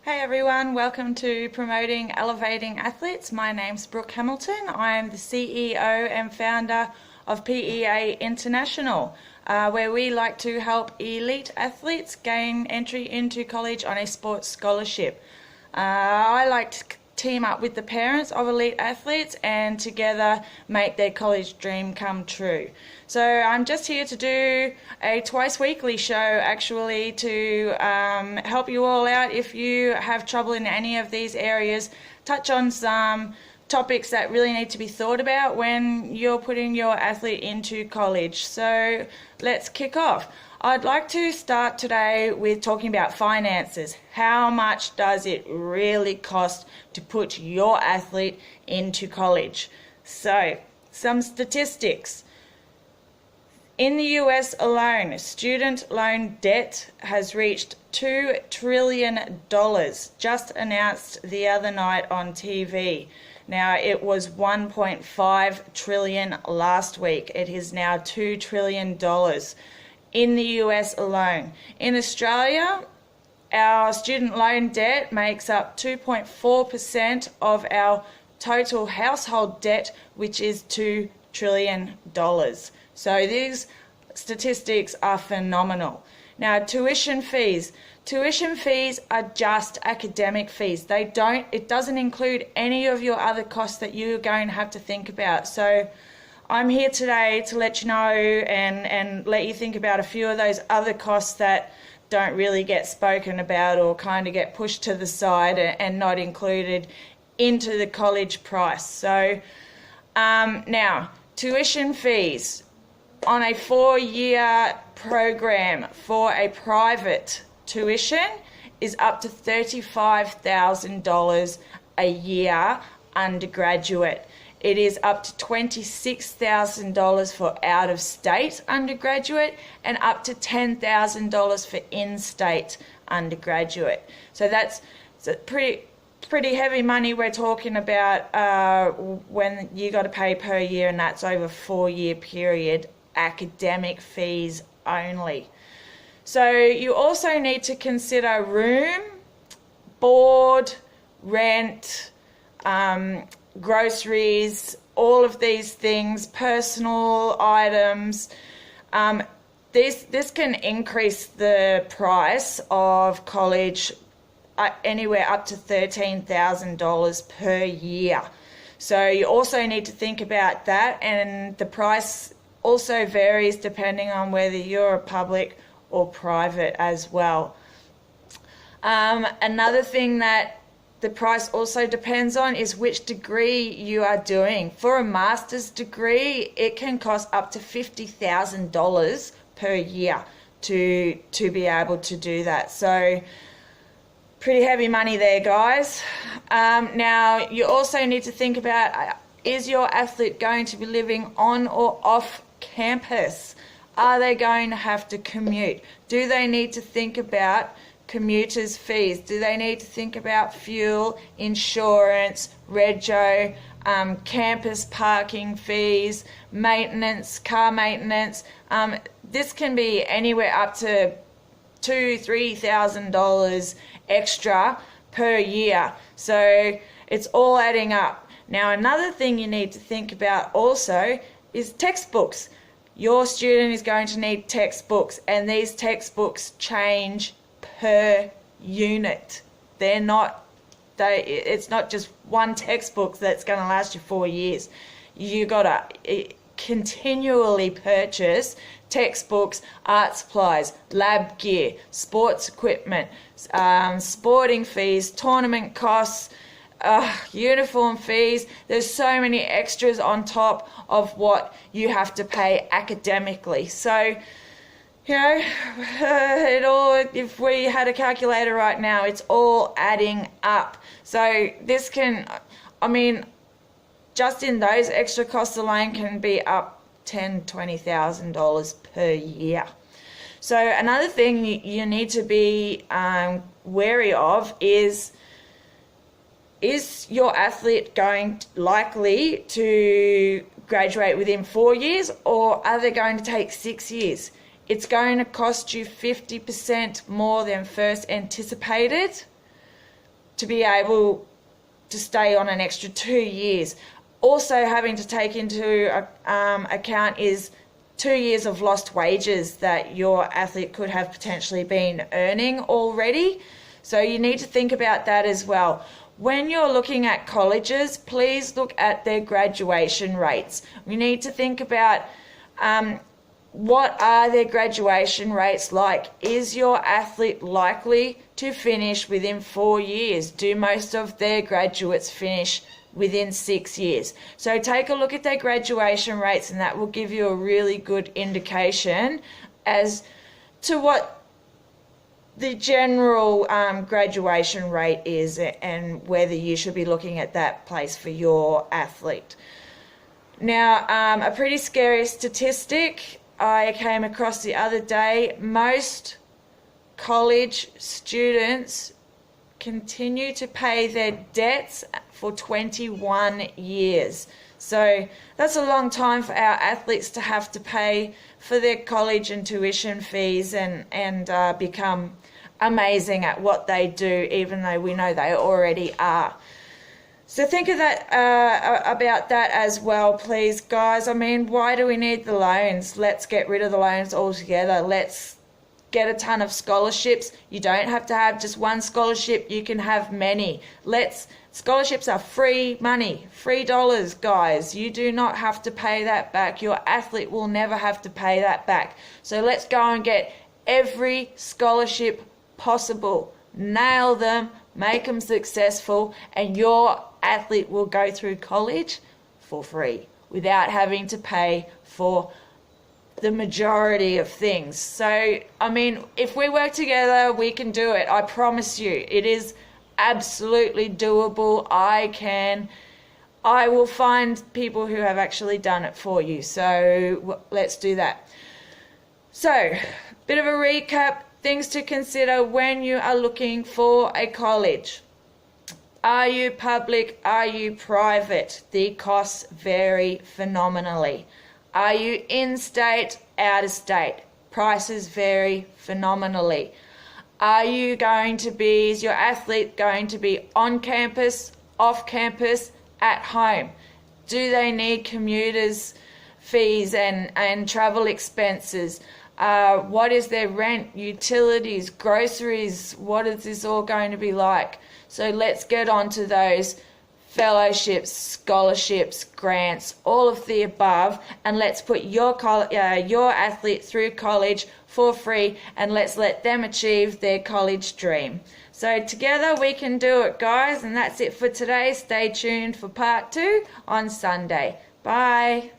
Hey everyone, welcome to Promoting Elevating Athletes. My name's Brooke Hamilton. I am the CEO and founder of PEA International, where we like to help elite athletes gain entry into college on a sports scholarship. I like to team up with the parents of elite athletes and together make their college dream come true. So I'm just here to do a twice weekly show actually to help you all out if you have trouble in any of these areas, touch on some topics that really need to be thought about when you're putting your athlete into college. So let's kick off. I'd like to start today with talking about finances. How much does it really cost to put your athlete into college? So, some statistics. In the US alone, student loan debt has reached $2 trillion, just announced the other night on TV. Now, it was $1.5 trillion last week. It is now $2 trillion. In the US alone. In Australia, our student loan debt makes up 2.4% of our total household debt, which is $2 trillion. So these statistics are phenomenal. Now, tuition fees. Tuition fees are just academic fees. It doesn't include any of your other costs that you're going to have to think about. So I'm here today to let you know and let you think about a few of those other costs that don't really get spoken about or kind of get pushed to the side and not included into the college price. So now, tuition fees on a 4-year program for a private tuition is up to $35,000 a year undergraduate. It is up to $26,000 for out-of-state undergraduate and up to $10,000 for in-state undergraduate. So that's pretty heavy money we're talking about when you got to pay per year, and that's over a 4-year period, academic fees only. So you also need to consider room, board, rent, groceries, all of these things, personal items. This can increase the price of college anywhere up to $13,000 per year. So you also need to think about that, and the price also varies depending on whether you're a public or private as well. Another thing that the price also depends on is which degree you are doing. For a master's degree, it can cost up to $50,000 per year to be able to do that. So pretty heavy money there, guys. Now, you also need to think about, is your athlete going to be living on or off campus? Are they going to have to commute? Do they need to think about commuters' fees? Do they need to think about fuel, insurance, rego, campus parking fees, maintenance, car maintenance? This can be anywhere up to $2,000-$3,000 extra per year. So it's all adding up. Now, another thing you need to think about also is textbooks. Your student is going to need textbooks, and these textbooks change per unit. It's not just one textbook that's going to last you 4 years. You got to continually purchase textbooks, art supplies, lab gear, sports equipment, sporting fees, tournament costs, uniform fees. There's so many extras on top of what you have to pay academically. So, you know, if we had a calculator right now, it's all adding up. So this can, just in those extra costs alone can be up $10,000-$20,000 per year. So another thing you need to be wary of is your athlete likely to graduate within 4 years, or are they going to take 6 years? It's going to cost you 50% more than first anticipated. to be able to stay on an extra 2 years. Also having to take into account is 2 years of lost wages that your athlete could have potentially been earning already. So you need to think about that as well. When you're looking at colleges, please look at their graduation rates. We need to think about what are their graduation rates like? Is your athlete likely to finish within 4 years? Do most of their graduates finish within 6 years? So take a look at their graduation rates, and that will give you a really good indication as to what the general graduation rate is and whether you should be looking at that place for your athlete. Now, a pretty scary statistic I came across the other day: most college students continue to pay their debts for 21 years. So that's a long time for our athletes to have to pay for their college and tuition fees and become amazing at what they do, even though we know they already are. So think of that about that as well, please, guys. I mean, why do we need the loans? Let's get rid of the loans altogether. Let's get a ton of scholarships. You don't have to have just one scholarship. You can have many. Scholarships are free money, free dollars, guys. You do not have to pay that back. Your athlete will never have to pay that back. So let's go and get every scholarship possible. Nail them, make them successful, and your athlete will go through college for free without having to pay for the majority of things. So, I mean, if we work together, we can do it. I promise you, it is absolutely doable. I will find people who have actually done it for you. So let's do that. So, bit of a recap, things to consider when you are looking for a college. Are you public? Are you private? The costs vary phenomenally. Are you in-state, out-of-state? Prices vary phenomenally. Is your athlete going to be on campus, off campus, at home? Do they need commuters' fees and travel expenses? What is their rent, utilities, groceries? What is this all going to be like? So let's get on to those fellowships, scholarships, grants, all of the above, and let's put your athlete through college for free, and let's let them achieve their college dream. So together we can do it, guys, and that's it for today. Stay tuned for part 2 on Sunday. Bye.